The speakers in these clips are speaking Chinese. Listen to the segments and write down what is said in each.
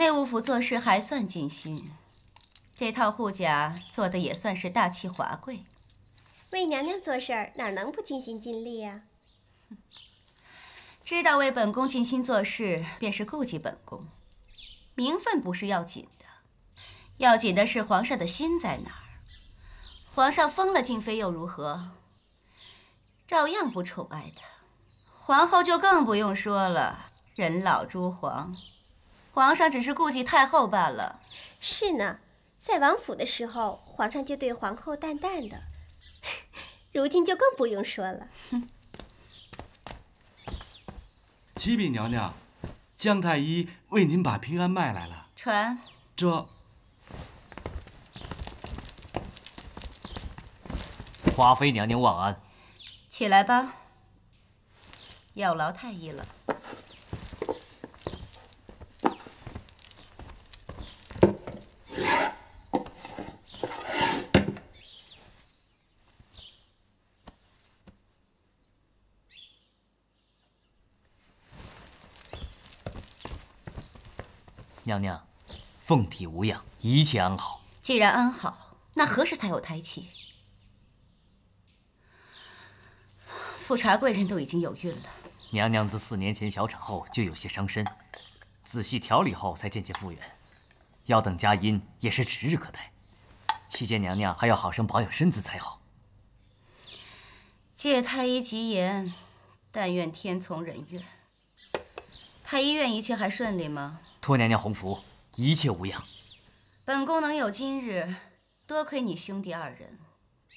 内务府做事还算尽心，这套护甲做的也算是大气华贵。为娘娘做事儿哪能不尽心尽力呀？知道为本宫尽心做事，便是顾及本宫。名分不是要紧的，要紧的是皇上的心在哪儿。皇上封了静妃又如何？照样不宠爱她。皇后就更不用说了，人老珠黄。皇上只是顾忌太后罢了。是呢，在王府的时候，皇上就对皇后淡淡的，如今就更不用说了。启禀娘娘，江太医为您把平安脉来了。传。这。华妃娘娘万安。起来吧，有劳太医了。娘娘，凤体无恙，一切安好。既然安好，那何时才有胎气？富察贵人都已经有孕了。娘娘自4年前小产后就有些伤身，仔细调理后才渐渐复原，要等佳音也是指日可待。期间娘娘还要好生保养身子才好。借太医吉言，但愿天从人愿。太医院一切还顺利吗？托娘娘洪福，一切无恙。本宫能有今日，多亏你兄弟2人，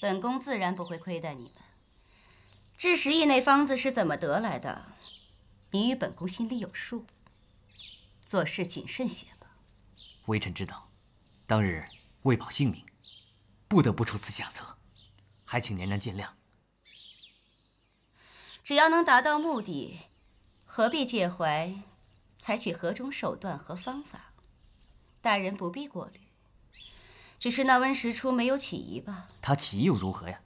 本宫自然不会亏待你们。至10亿那方子是怎么得来的，你与本宫心里有数，做事谨慎些吧。微臣知道，当日为保性命，不得不出此下策，还请娘娘见谅。只要能达到目的，何必介怀采取何种手段和方法？大人不必过虑。只是那温实初没有起疑吧？他起疑又如何呀？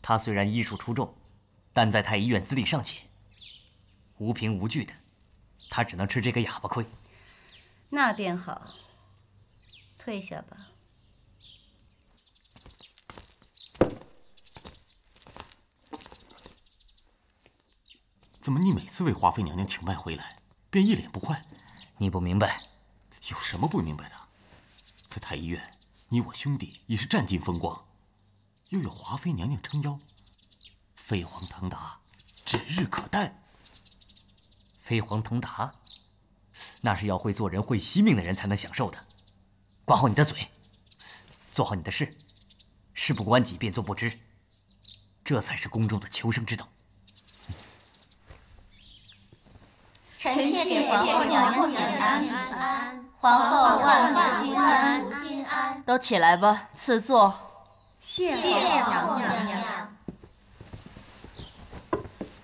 他虽然医术出众，但在太医院资历尚浅，无凭无据的，他只能吃这个哑巴亏。那便好，退下吧。怎么你每次为华妃娘娘请脉回来，便一脸不快？你不明白？有什么不明白的？在太医院，你我兄弟已是占尽风光，又有华妃娘娘撑腰，飞黄腾达，指日可待。飞黄腾达，那是要会做人、会惜命的人才能享受的。管好你的嘴，做好你的事，事不关己便作不知，这才是宫中的求生之道。臣妾给皇后娘娘请安，皇后万福金安。都起来吧，赐座。谢皇后娘娘。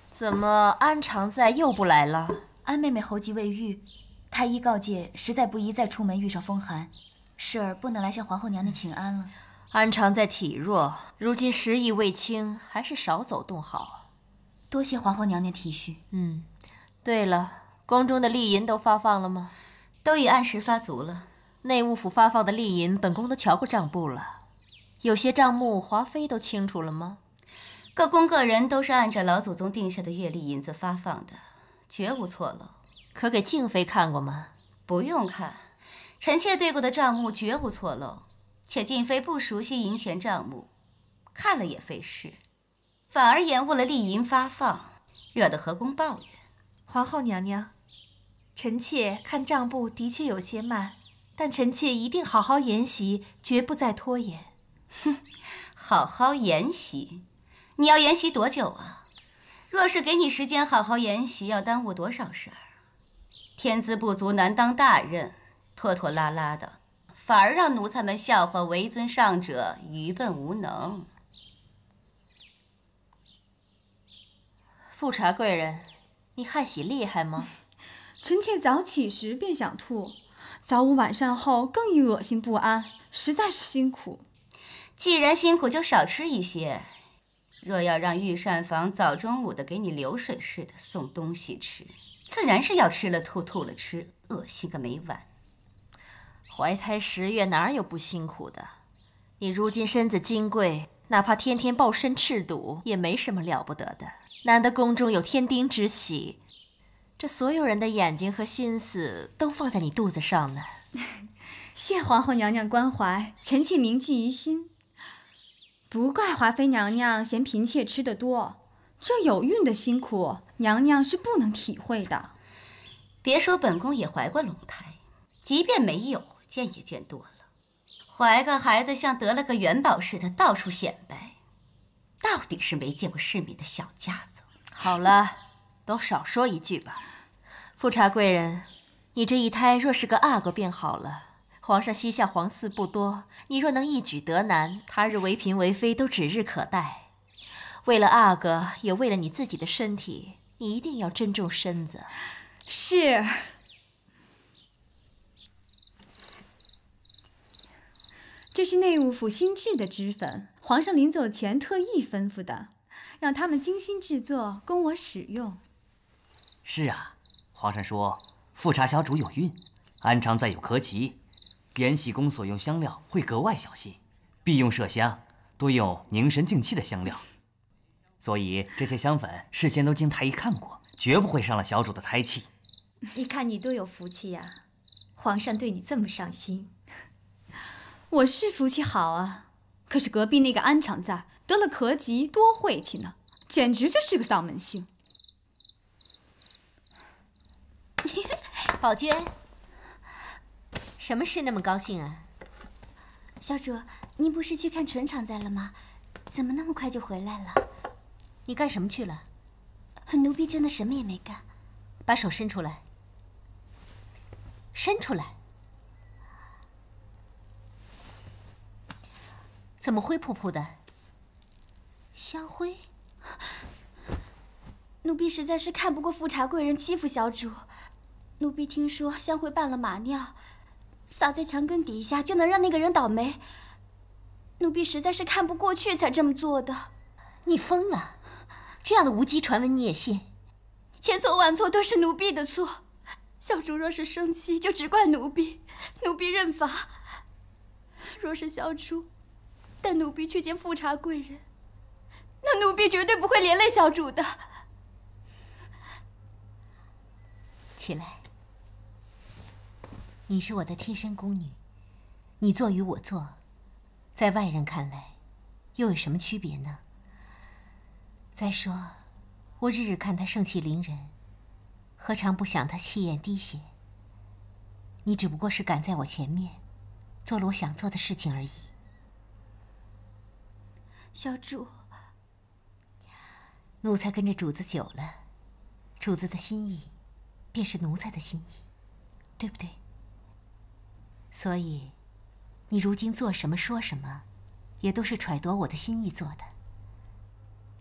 怎么安常在又不来了？安妹妹喉疾未愈，太医告诫，实在不宜再出门遇上风寒，时儿不能来向皇后娘娘请安了。安常在体弱，如今10疫未清，还是少走动好。多谢皇后娘娘体恤。对了，宫中的利银都发放了吗？都已按时发足了。内务府发放的利银，本宫都瞧过账簿了。有些账目，华妃都清楚了吗？各宫各人都是按照老祖宗定下的月例银子发放的，绝无错漏。可给静妃看过吗？不用看，臣妾对过的账目绝无错漏。且静妃不熟悉银钱账目，看了也费事，反而延误了利银发放，惹得何宫抱怨。皇后娘娘，臣妾看账簿的确有些慢，但臣妾一定好好研习，绝不再拖延。哼，好好研习？你要研习多久啊？若是给你时间好好研习，要耽误多少事儿？天资不足难当大任，拖拖拉拉的，反而让奴才们笑话为尊上者愚笨无能。富察贵人，你害喜厉害吗？臣妾早起时便想吐，早午晚膳后更易恶心不安，实在是辛苦。既然辛苦，就少吃一些。若要让御膳房早中午的给你流水似的送东西吃，自然是要吃了吐，吐了吃，恶心个没完。怀胎10月哪有不辛苦的？你如今身子金贵，哪怕天天抱身赤肚，也没什么了不得的。难得宫中有添丁之喜，这所有人的眼睛和心思都放在你肚子上呢。谢皇后娘娘关怀，臣妾铭记于心。不怪华妃娘娘嫌嫔妾吃得多，这有孕的辛苦，娘娘是不能体会的。别说本宫也怀过龙胎，即便没有，见也见多了。怀个孩子像得了个元宝似的到处显摆，到底是没见过世面的小家子。好了，都少说一句吧。富察贵人，你这一胎若是个阿哥便好了。皇上膝下皇嗣不多，你若能一举得男，他日为嫔为妃都指日可待。为了阿哥，也为了你自己的身体，你一定要珍重身子。是。这是内务府新制的脂粉，皇上临走前特意吩咐的，让他们精心制作，供我使用。是啊，皇上说富察小主有孕，安常再有咳疾，延禧宫所用香料会格外小心，必用麝香，多用凝神静气的香料，所以这些香粉事先都经太医看过，绝不会伤了小主的胎气。你看你多有福气呀，皇上对你这么上心。我是福气好啊，可是隔壁那个安常在得了咳疾，多晦气呢，简直就是个丧门星。宝娟，什么事那么高兴啊？小主，您不是去看纯常在了吗？怎么那么快就回来了？你干什么去了？奴婢真的什么也没干。把手伸出来。伸出来。怎么灰扑扑的？香灰？奴婢实在是看不过富察贵人欺负小主。奴婢听说香灰拌了马尿，撒在墙根底下就能让那个人倒霉。奴婢实在是看不过去才这么做的。你疯了！这样的无稽传闻你也信？千错万错都是奴婢的错。小主若是生气，就只怪奴婢，奴婢认罚。若是小主带奴婢去见富察贵人，那奴婢绝对不会连累小主的。起来，你是我的贴身宫女，你做与我做，在外人看来，又有什么区别呢？再说，我日日看她盛气凌人，何尝不想她气焰滴血？你只不过是赶在我前面，做了我想做的事情而已。小主，奴才跟着主子久了，主子的心意，便是奴才的心意，对不对？所以，你如今做什么说什么，也都是揣度我的心意做的。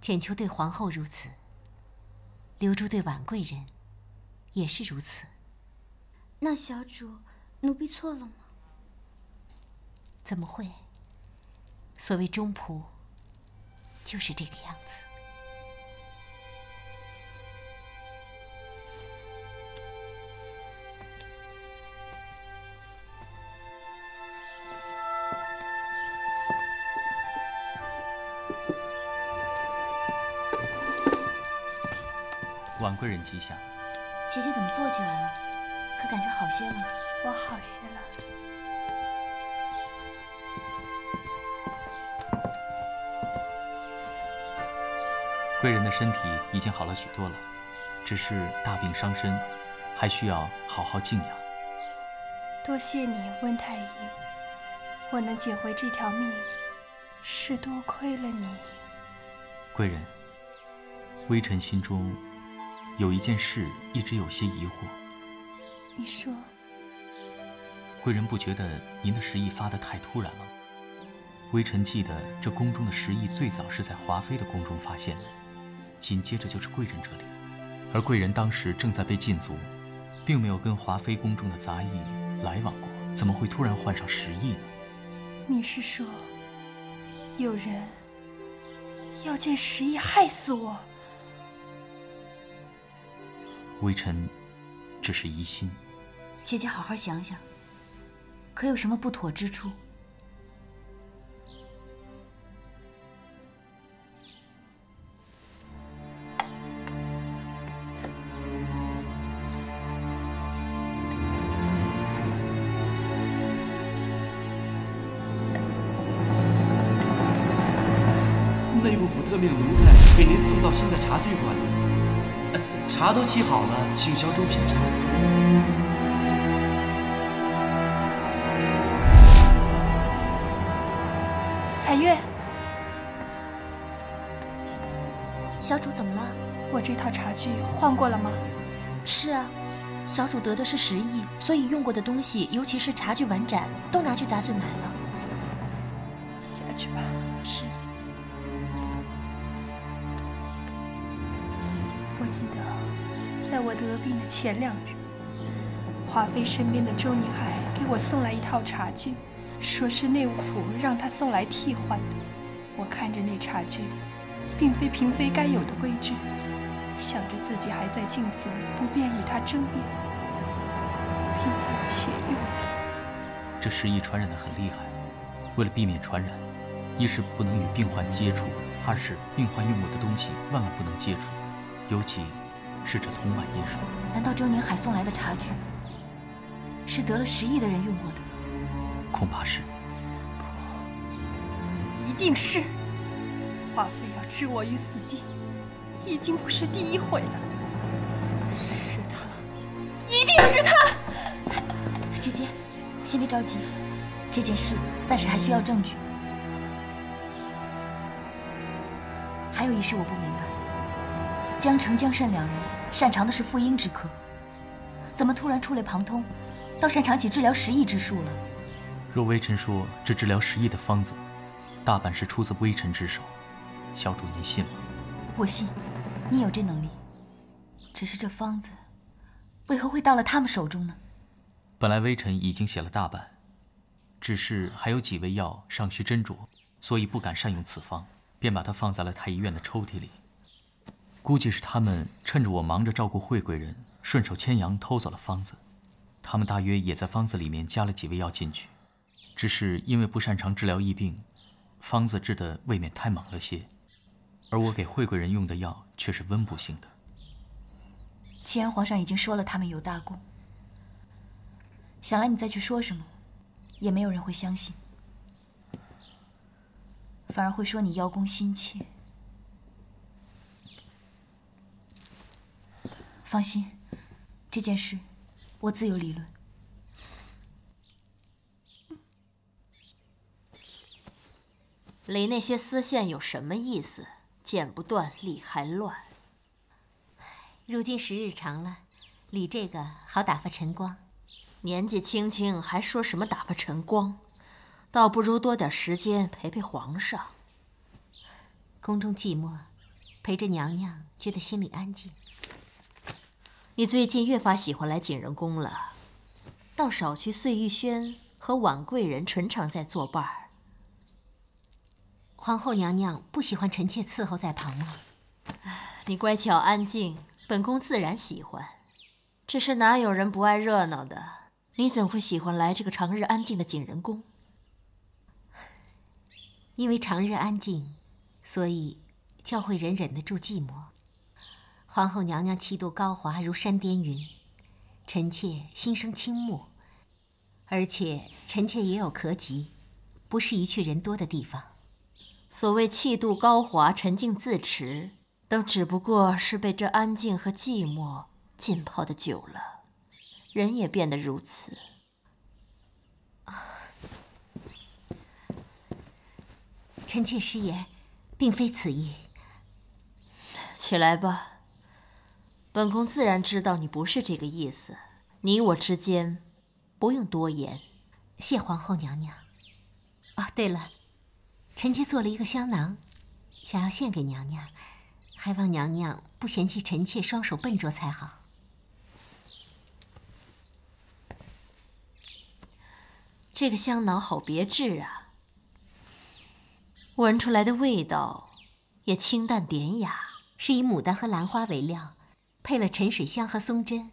浅秋对皇后如此，流珠对婉贵人也是如此。那小主，奴婢错了吗？怎么会？所谓忠仆，就是这个样子。婉贵人吉祥。姐姐怎么坐起来了？可感觉好些了？我好些了。贵人的身体已经好了许多了，只是大病伤身，还需要好好静养。多谢你，温太医，我能捡回这条命，是多亏了你。贵人，微臣心中有一件事一直有些疑惑。你说。贵人不觉得您的食疫发得太突然了吗？微臣记得这宫中的食疫最早是在华妃的宫中发现的，紧接着就是贵人这里，而贵人当时正在被禁足，并没有跟华妃宫中的杂役来往过，怎么会突然患上食疫呢？你是说，有人要借食疫害死我？微臣只是疑心。姐姐好好想想。可有什么不妥之处？内务府特命奴才给您送到新的茶具馆了，茶都沏好了，请小主品尝。彩月，小主怎么了？我这套茶具换过了吗？是啊，小主得的是10亿，所以用过的东西，尤其是茶具碗盏，都拿去杂碎买了。下去吧。是。我记得，在我得病的前2日，华妃身边的周宁海给我送来一套茶具，说是内务府让他送来替换的。我看着那茶具，并非嫔妃该有的规制，想着自己还在禁足，不便与他争辩，便暂且用了。这10亿传染得很厉害，为了避免传染，一是不能与病患接触，二是病患用过的东西万万不能接触，尤其是这铜碗银水。难道周宁海送来的茶具是得了10亿的人用过的？恐怕是。一定是，华妃要置我于死地，已经不是第1回了。是他，一定是他！姐姐，先别着急，这件事暂时还需要证据。还有一事我不明白，江澄、江慎2人擅长的是妇婴之科，怎么突然触类旁通，倒擅长起治疗10亿之术了？若微臣说这治疗10亿的方子，大半是出自微臣之手，小主您信吗？我信，你有这能力。只是这方子，为何会到了他们手中呢？本来微臣已经写了大半，只是还有几味药尚需斟酌，所以不敢善用此方，便把它放在了太医院的抽屉里。估计是他们趁着我忙着照顾惠贵人，顺手牵羊偷走了方子。他们大约也在方子里面加了几味药进去，只是因为不擅长治疗疫病，方子治得未免太猛了些，而我给惠贵人用的药却是温补性的。既然皇上已经说了他们有大功，想来你再去说什么，也没有人会相信，反而会说你邀功心切。放心，这件事我自有理论。理那些丝线有什么意思？剪不断，理还乱。如今时日长了，理这个好打发晨光。年纪轻轻还说什么打发晨光，倒不如多点时间陪陪皇上。宫中寂寞，陪着娘娘觉得心里安静。你最近越发喜欢来景仁宫了，倒少去碎玉轩和婉贵人纯常在作伴儿。皇后娘娘不喜欢臣妾伺候在旁吗？你乖巧安静，本宫自然喜欢。只是哪有人不爱热闹的？你怎会喜欢来这个常日安静的景仁宫？因为常日安静，所以教会人忍得住寂寞。皇后娘娘气度高华如山巅云，臣妾心生倾慕，而且臣妾也有可及，不是一去人多的地方。所谓气度高华、沉静自持，都只不过是被这安静和寂寞浸泡的久了，人也变得如此。臣妾失言，并非此意。起来吧。本宫自然知道你不是这个意思，你我之间不用多言。谢皇后娘娘。哦，对了，臣妾做了一个香囊，想要献给娘娘，还望娘娘不嫌弃臣妾双手笨拙才好。这个香囊好别致啊，闻出来的味道也清淡典雅，是以牡丹和兰花为料，配了沉水香和松针。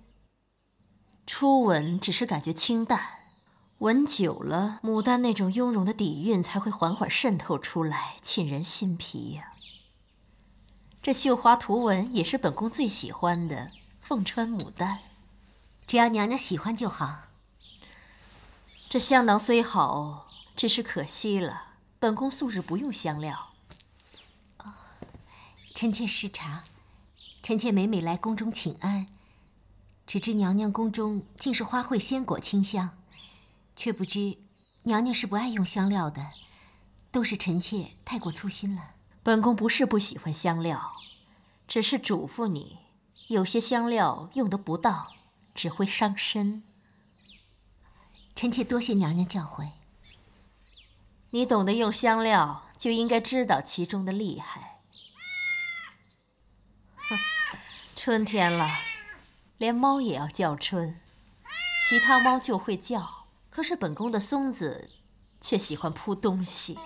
初闻只是感觉清淡，吻久了，牡丹那种雍容的底蕴才会缓缓渗透出来，沁人心脾呀。这绣花图文也是本宫最喜欢的凤穿牡丹，只要娘娘喜欢就好。这香囊虽好，只是可惜了，本宫素日不用香料。臣妾失察，臣妾每来宫中请安，只知娘娘宫中尽是花卉鲜果清香，却不知娘娘是不爱用香料的，都是臣妾太过粗心了。本宫不是不喜欢香料，只是嘱咐你，有些香料用得不当，只会伤身。臣妾多谢娘娘教诲。你懂得用香料，就应该知道其中的厉害。哼，春天了，连猫也要叫春，其他猫就会叫，可是本宫的松子却喜欢扑东西。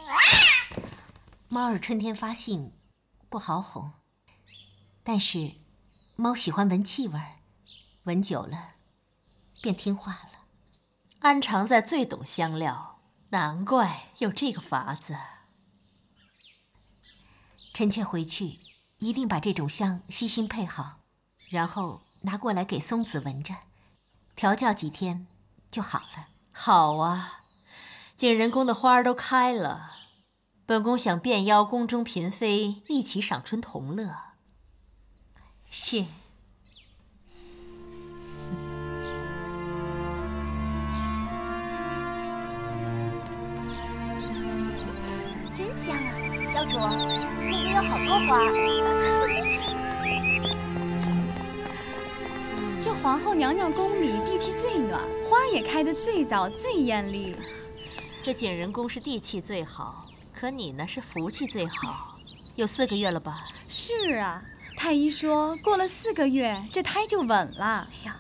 猫儿春天发性，不好哄，但是猫喜欢闻气味，闻久了便听话了。安常在最懂香料，难怪有这个法子。臣妾回去一定把这种香悉心配好，然后拿过来给松子闻着，调教几天就好了。好啊，景仁宫的花儿都开了，本宫想便邀宫中嫔妃一起赏春同乐。是。真香啊，小主，那边有好多花。这皇后娘娘宫里地气最暖，花儿也开得最早最艳丽。这景仁宫是地气最好，可你呢是福气最好。有4个月了吧？是啊，太医说过了4个月，这胎就稳了。哎呀，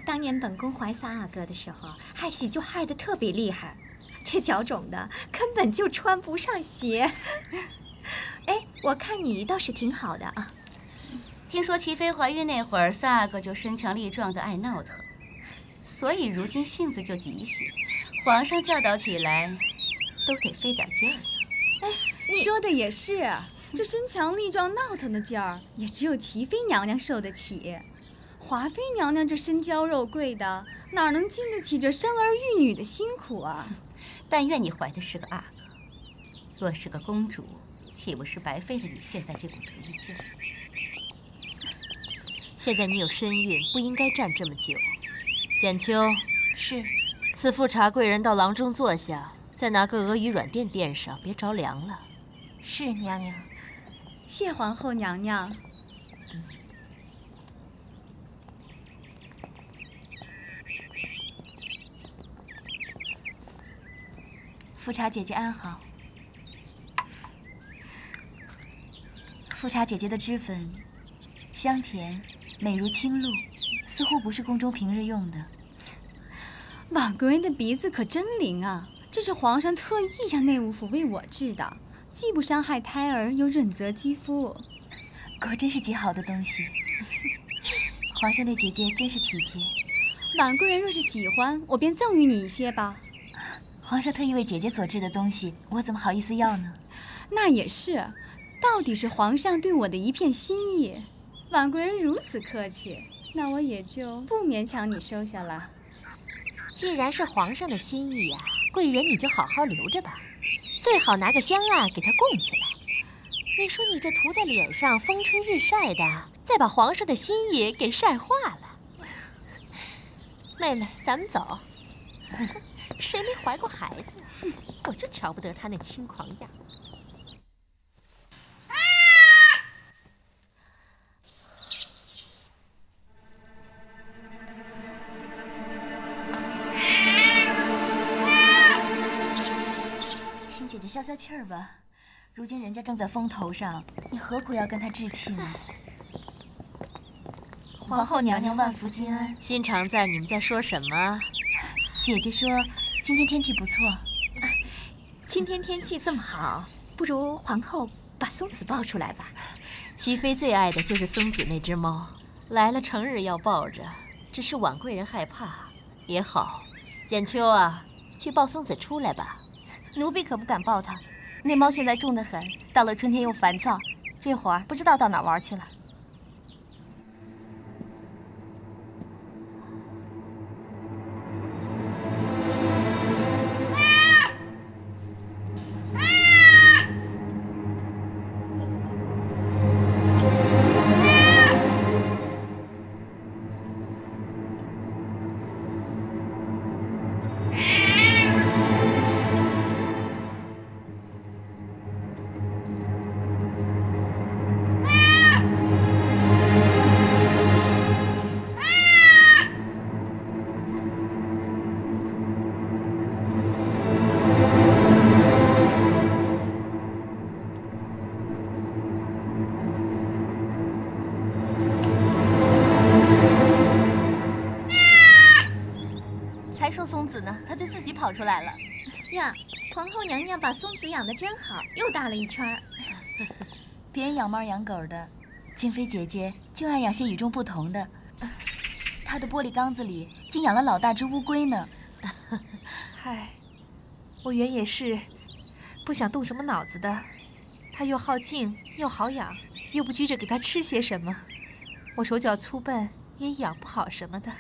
当年本宫怀3阿哥的时候，害喜就害得特别厉害，这脚肿的根本就穿不上鞋。哎，我看你倒是挺好的啊。听说齐妃怀孕那会儿，3阿哥就身强力壮的爱闹腾，所以如今性子就急些，皇上教导起来都得费点劲儿。哎，说的也是，这身强力壮闹腾的劲儿，也只有齐妃娘娘受得起。华妃娘娘这身娇肉贵的，哪能经得起这生儿育女的辛苦啊？但愿你怀的是个阿哥，若是个公主，岂不是白费了你现在这股得意劲儿？现在你有身孕，不应该站这么久。简秋，是。此副茶贵人到廊中坐下，再拿个鹅鱼软垫垫上，别着凉了。是，娘娘。谢皇后娘娘。富察姐姐安好。富察姐姐的脂粉香甜，美如清露，似乎不是宫中平日用的。婉贵人的鼻子可真灵啊！这是皇上特意让内务府为我制的，既不伤害胎儿，又润泽肌肤，果真是极好的东西。皇上对姐姐真是体贴。婉贵人若是喜欢，我便赠予你一些吧。皇上特意为姐姐所制的东西，我怎么好意思要呢？那也是，到底是皇上对我的一片心意。婉贵人如此客气，那我也就不勉强你收下了。既然是皇上的心意呀，贵人你就好好留着吧，最好拿个香蜡给它供起来。你说你这涂在脸上，风吹日晒的，再把皇上的心意给晒化了。妹妹，咱们走。谁没怀过孩子？我就瞧不得他那轻狂样。欣姐姐消消气儿吧，如今人家正在风头上，你何苦要跟他置气呢？皇后娘娘万福金安。心常在，你们在说什么？姐姐说今天天气不错。今天天气这么好，不如皇后把松子抱出来吧。齐妃最爱的就是松子那只猫，来了成日要抱着，只是婉贵人害怕。也好，简秋啊，去抱松子出来吧。奴婢可不敢抱它，那猫现在重得很，到了春天又烦躁，这会儿不知道到哪儿玩去了。说松子呢，它就自己跑出来了。呀，皇后娘娘把松子养得真好，又大了一圈儿。别人养猫养狗的，静妃姐姐就爱养些与众不同的。她的玻璃缸子里竟养了老大只乌龟呢。嗨，我原也是不想动什么脑子的。它又好静又好养，又不拘着给它吃些什么。我手脚粗笨，也养不好什么的。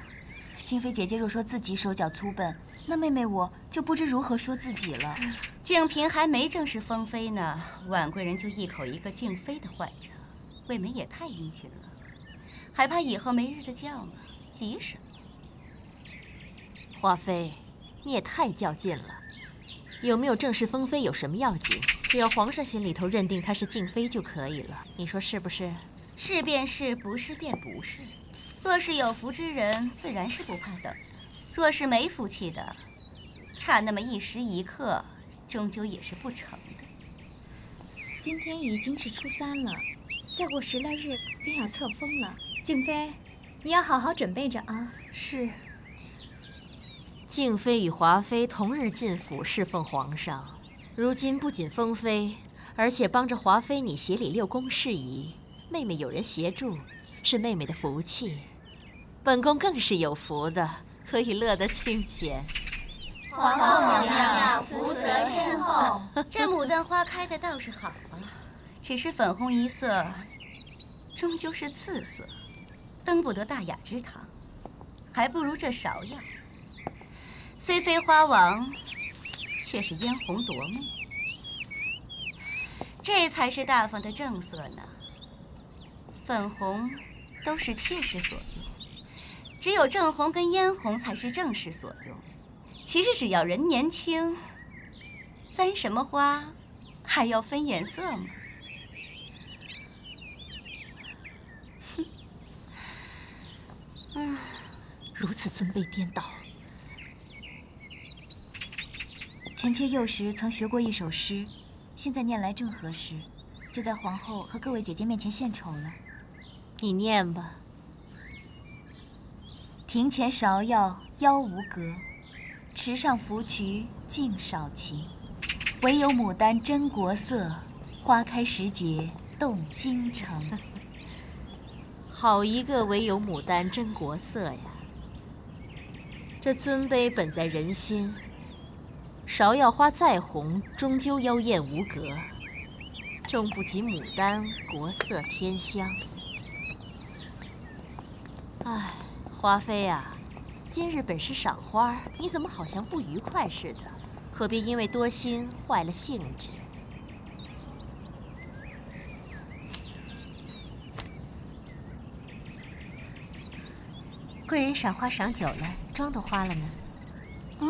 静妃姐姐若说自己手脚粗笨，那妹妹我就不知如何说自己了。静嫔还没正式封妃呢，婉贵人就一口一个静妃的唤着，未免也太殷勤了，还怕以后没日子叫呢？急什么？华妃，你也太较劲了。有没有正式封妃有什么要紧？只要皇上心里头认定她是静妃就可以了，你说是不是？是便是，不是便不是。若是有福之人，自然是不怕等的；若是没福气的，差那么一时一刻，终究也是不成的。今天已经是初3了，再过10来日便要册封了。静妃，你要好好准备着啊。是。静妃与华妃同日进府侍奉皇上，如今不仅封妃，而且帮着华妃你协理6宫事宜。妹妹有人协助，是妹妹的福气。本宫更是有福的，可以乐得清闲。皇后娘娘福泽深厚。这牡丹花开的倒是好啊，只是粉红一色，终究是次色，登不得大雅之堂，还不如这芍药。虽非花王，却是嫣红夺目，这才是大方的正色呢。粉红都是妾室所用。只有正红跟嫣红才是正室所用。其实只要人年轻，簪什么花还要分颜色吗？哼，如此尊卑颠倒。臣妾幼时曾学过一首诗，现在念来正合适，就在皇后和各位姐姐面前献丑了。你念吧。庭前芍药妖无格，池上芙蕖净少情。唯有牡丹真国色，花开时节动京城。好一个唯有牡丹真国色呀！这尊卑本在人心，芍药花再红，终究妖艳无格，终不及牡丹国色天香。唉。华妃啊，今日本是赏花，你怎么好像不愉快似的？何必因为多心坏了兴致？贵人赏花赏久了，妆都花了呢。啊？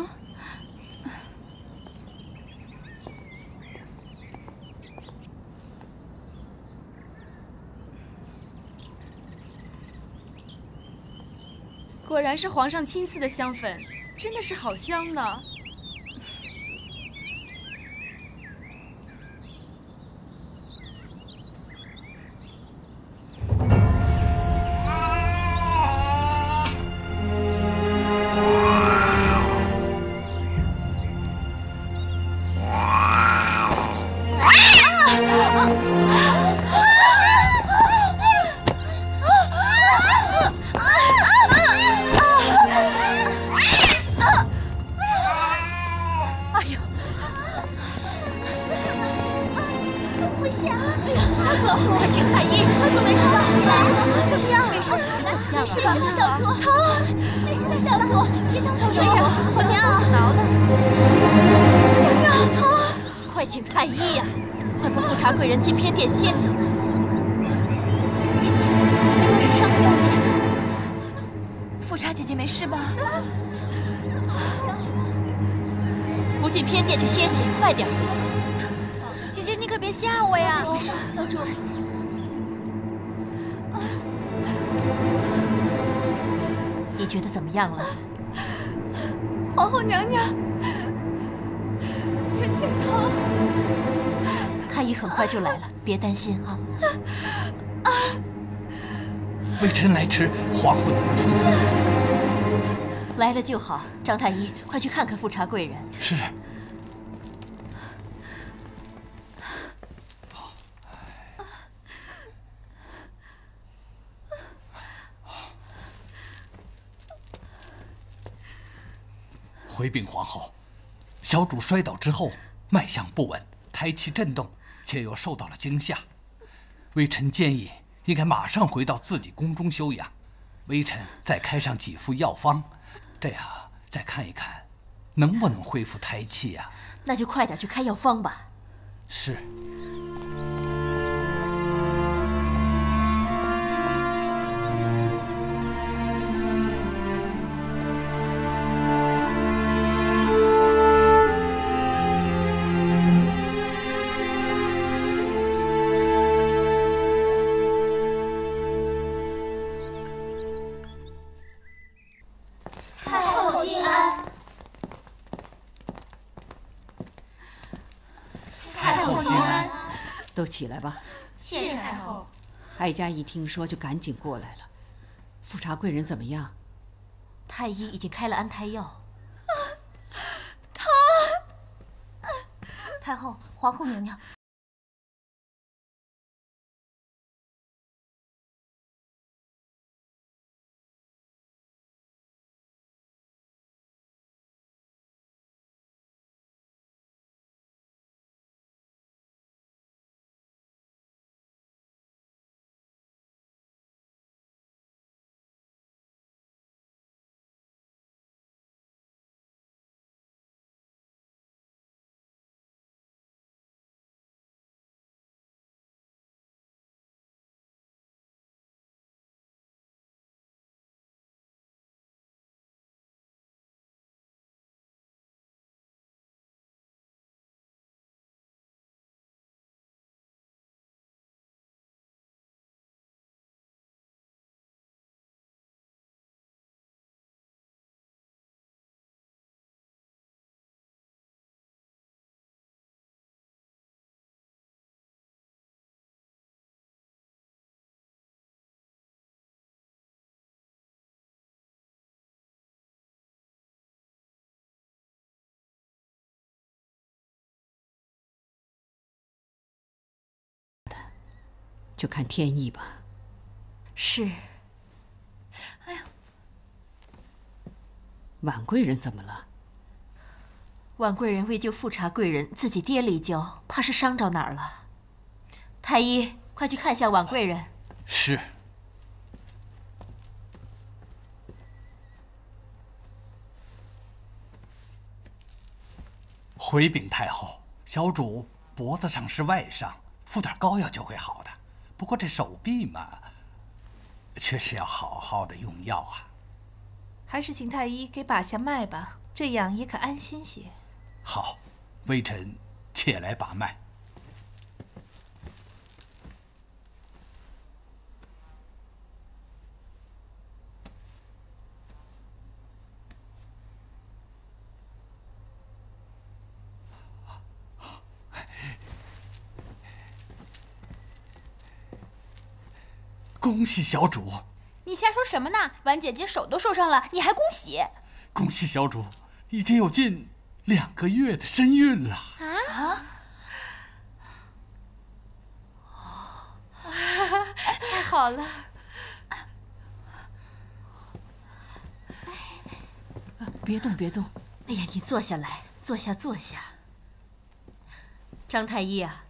果然是皇上亲赐的香粉，真的是好香呢。没事的，小猪，疼，没事的，小猪，别着急，哎呀，好像松子挠的。娘娘，疼！快请太医呀！快扶富察贵人进偏殿歇息。姐姐，你若是上了本殿，富察姐姐没事吧？扶进偏殿去歇息，快点！姐姐，你可别吓我呀！小主。你觉得怎么样了？皇后娘娘，臣妾疼。太医很快就来了，别担心啊。微臣来迟，皇后娘娘恕罪。来了就好，张太医，快去看看富察贵人。是。回禀皇后，小主摔倒之后，脉象不稳，胎气震动，且又受到了惊吓。微臣建议应该马上回到自己宫中休养。微臣再开上几副药方，这样再看一看，能不能恢复胎气呀？那就快点去开药方吧。是。都起来吧。谢谢太后。哀家一听说就赶紧过来了。富察贵人怎么样？太医已经开了安胎药。疼！太后，皇后娘娘。就看天意吧。是。哎呀，婉贵人怎么了？婉贵人为救富察贵人，自己跌了一跤，怕是伤着哪儿了。太医，快去看下婉贵人。是。回禀太后，小主脖子上是外伤，敷点膏药就会好的。不过这手臂嘛，却是要好好的用药啊。还是请太医给把下脉吧，这样也可安心些。好，微臣且来把脉。恭喜小主！你瞎说什么呢？婉姐姐手都受伤了，你还恭喜？恭喜小主，已经有近2个月的身孕了。啊！太好了！别动，别动！哎呀，你坐下来，坐下。张太医啊，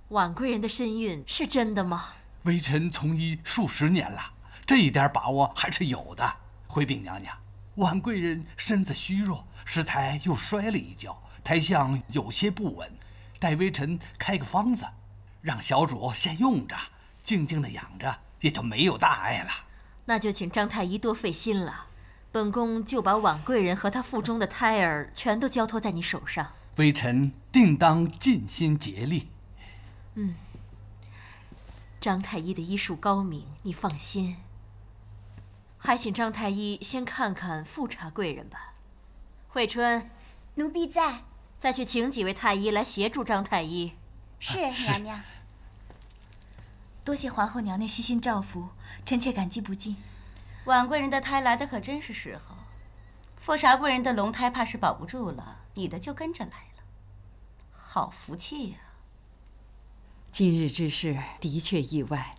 婉贵人的身孕是真的吗？微臣从医数10年了，这一点把握还是有的。回禀娘娘，婉贵人身子虚弱，适才又摔了一跤，胎相有些不稳，待微臣开个方子，让小主先用着，静静的养着，也就没有大碍了。那就请张太医多费心了，本宫就把婉贵人和她腹中的胎儿全都交托在你手上。微臣定当尽心竭力。张太医的医术高明，你放心。还请张太医先看看富察贵人吧。惠春，奴婢在。再去请几位太医来协助张太医。是娘娘。多谢皇后娘娘悉心照拂，臣妾感激不尽。婉贵人的胎来的可真是时候，富察贵人的龙胎怕是保不住了，你的就跟着来了，好福气呀！今日之事的确意外，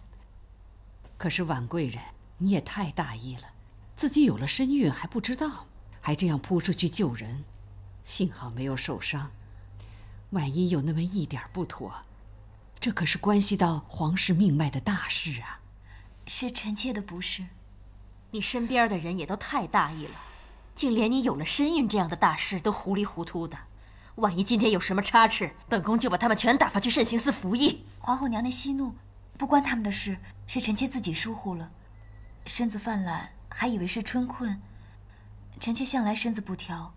可是婉贵人，你也太大意了，自己有了身孕还不知道，还这样扑出去救人，幸好没有受伤。万一有那么一点不妥，这可是关系到皇室命脉的大事啊！是臣妾的不是。你身边的人也都太大意了，竟连你有了身孕这样的大事都糊里糊涂的。万一今天有什么差池，本宫就把他们全打发去慎刑司服役。皇后娘娘息怒，不关他们的事，是臣妾自己疏忽了。身子犯懒，还以为是春困。臣妾向来身子不调，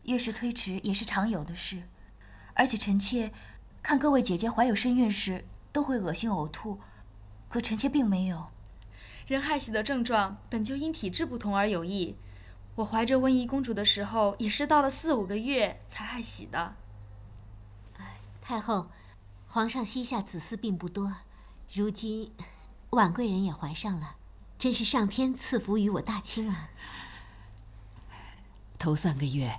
月事推迟也是常有的事。而且臣妾看各位姐姐怀有身孕时都会恶心呕吐，可臣妾并没有。人害喜的症状本就因体质不同而有异。我怀着温宜公主的时候，也是到了4、5个月才害喜的。太后，皇上膝下子嗣并不多，如今婉贵人也怀上了，真是上天赐福于我大清啊！头3个月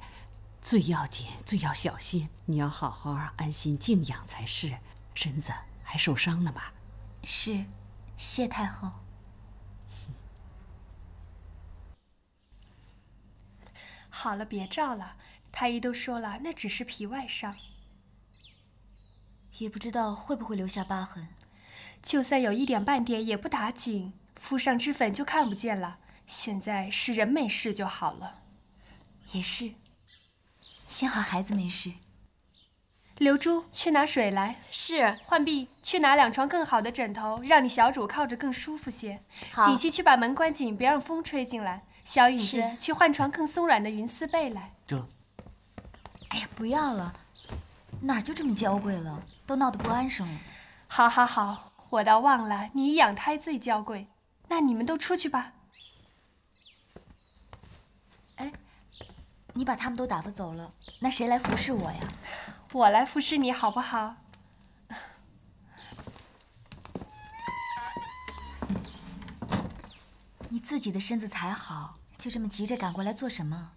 最要紧，最要小心，你要好好安心静养才是。身子还受伤呢吧？是，谢太后。好了，别照了，太医都说了，那只是皮外伤，也不知道会不会留下疤痕。就算有一点半点也不打紧，敷上脂粉就看不见了。现在是人没事就好了。也是，幸好孩子没事。刘珠，去拿水来。是。浣碧，去拿2床更好的枕头，让你小主靠着更舒服些。好。锦溪，去把门关紧，别让风吹进来。小影子，去换床更松软的云丝被来。这，哎呀，不要了，哪儿就这么娇贵了，都闹得不安生了。好，好，好，我倒忘了，你一养胎最娇贵。那你们都出去吧。哎，你把他们都打发走了，那谁来服侍我呀？我来服侍你好不好？你自己的身子才好，就这么急着赶过来做什么？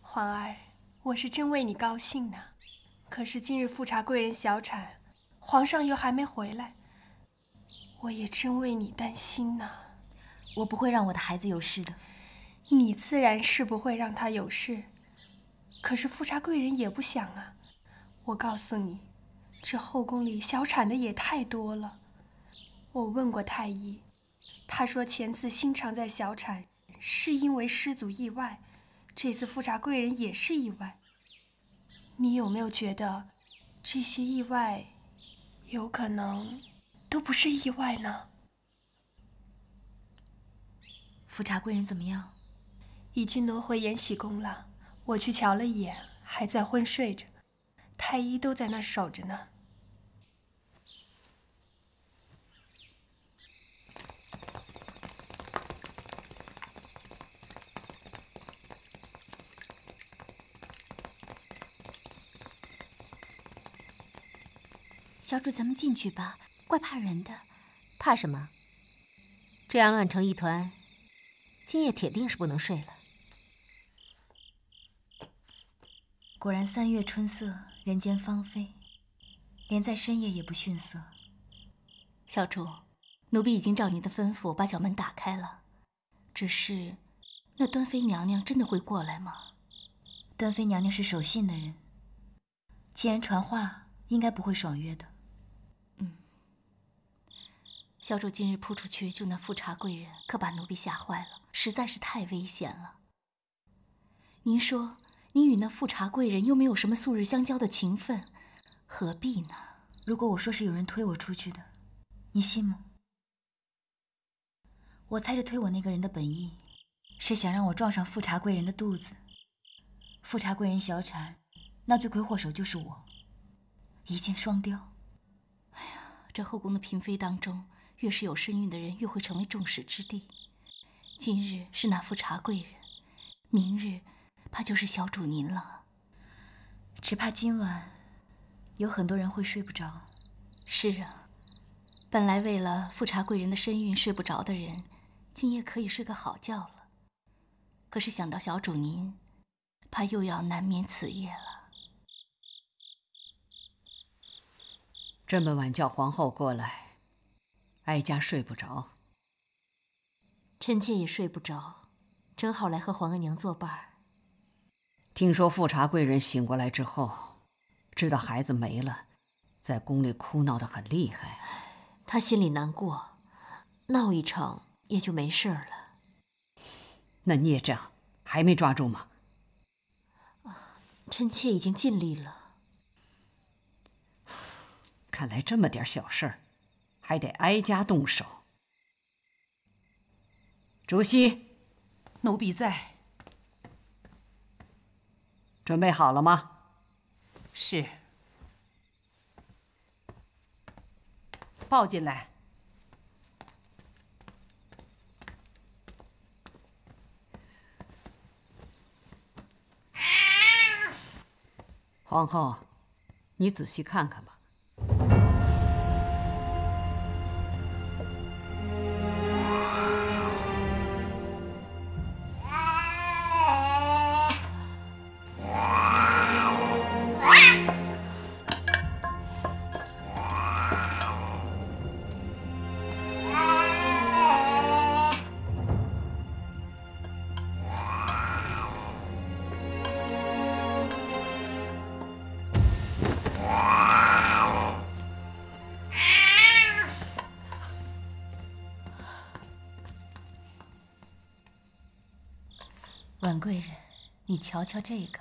皇儿，我是真为你高兴呢。可是今日富察贵人小产，皇上又还没回来，我也真为你担心呢。我不会让我的孩子有事的。你自然是不会让他有事，可是富察贵人也不想啊。我告诉你，这后宫里小产的也太多了。我问过太医，他说前次新常在小产是因为失足意外，这次富察贵人也是意外。你有没有觉得这些意外有可能都不是意外呢？富察贵人怎么样？已经挪回延禧宫了，我去瞧了一眼，还在昏睡着，太医都在那守着呢。小主，咱们进去吧，怪怕人的。怕什么？这样乱成一团，今夜铁定是不能睡了。果然3月春色，人间芳菲，连在深夜也不逊色。小主，奴婢已经照您的吩咐把角门打开了，只是那端妃娘娘真的会过来吗？端妃娘娘是守信的人，既然传话，应该不会爽约的。小主今日扑出去救那富察贵人，可把奴婢吓坏了，实在是太危险了。您说，你与那富察贵人又没有什么素日相交的情分，何必呢？如果我说是有人推我出去的，你信吗？我猜着推我那个人的本意，是想让我撞上富察贵人的肚子。富察贵人小产，那罪魁祸首就是我，一箭双雕。哎呀，这后宫的嫔妃当中，越是有身孕的人，越会成为众矢之的。今日是那富察贵人，明日怕就是小主您了。只怕今晚有很多人会睡不着。是啊，本来为了富察贵人的身孕睡不着的人，今夜可以睡个好觉了。可是想到小主您，怕又要难眠此夜了。这么晚叫皇后过来，哀家睡不着。臣妾也睡不着，正好来和皇额娘作伴儿。听说富察贵人醒过来之后，知道孩子没了，在宫里哭闹得很厉害。她心里难过，闹一场也就没事了。那孽障还没抓住吗？臣妾已经尽力了。看来这么点小事儿，还得哀家动手。竹溪，奴婢在。准备好了吗？是。抱进来。皇后，你仔细看看吧。婉贵人，你瞧瞧这个。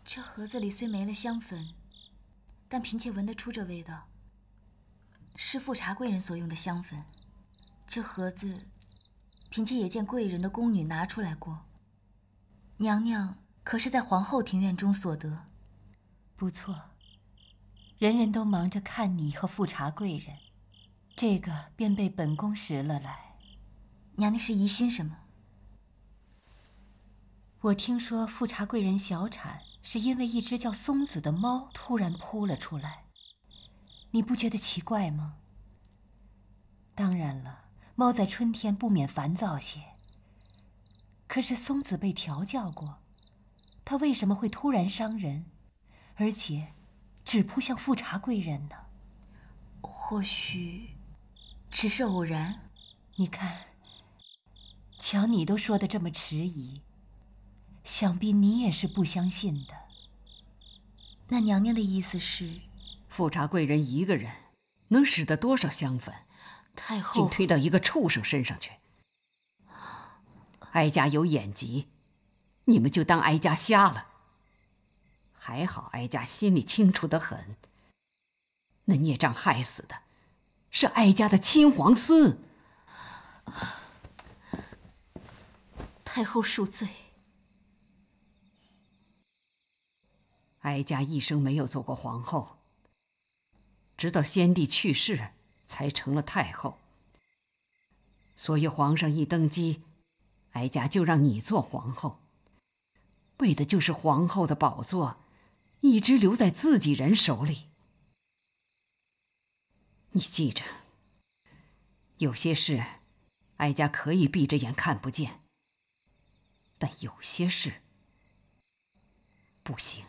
这盒子里虽没了香粉，但嫔妾闻得出这味道，是富察贵人所用的香粉。这盒子，嫔妾也见贵人的宫女拿出来过。娘娘可是在皇后庭院中所得。不错。人人都忙着看你和富察贵人，这个便被本宫拾了来。娘娘是疑心什么？我听说富察贵人小产，是因为一只叫松子的猫突然扑了出来，你不觉得奇怪吗？当然了，猫在春天不免烦躁些。可是松子被调教过，它为什么会突然伤人，而且只扑向富察贵人呢？或许只是偶然。你看，瞧你都说得这么迟疑，想必你也是不相信的。那娘娘的意思是，富察贵人一个人能使得多少香粉？太后竟推到一个畜生身上去。哀家有眼疾，你们就当哀家瞎了。还好哀家心里清楚得很，那孽障害死的是哀家的亲皇孙。太后恕罪。哀家一生没有做过皇后，直到先帝去世才成了太后。所以皇上一登基，哀家就让你做皇后，为的就是皇后的宝座一直留在自己人手里。你记着，有些事哀家可以闭着眼看不见，但有些事不行。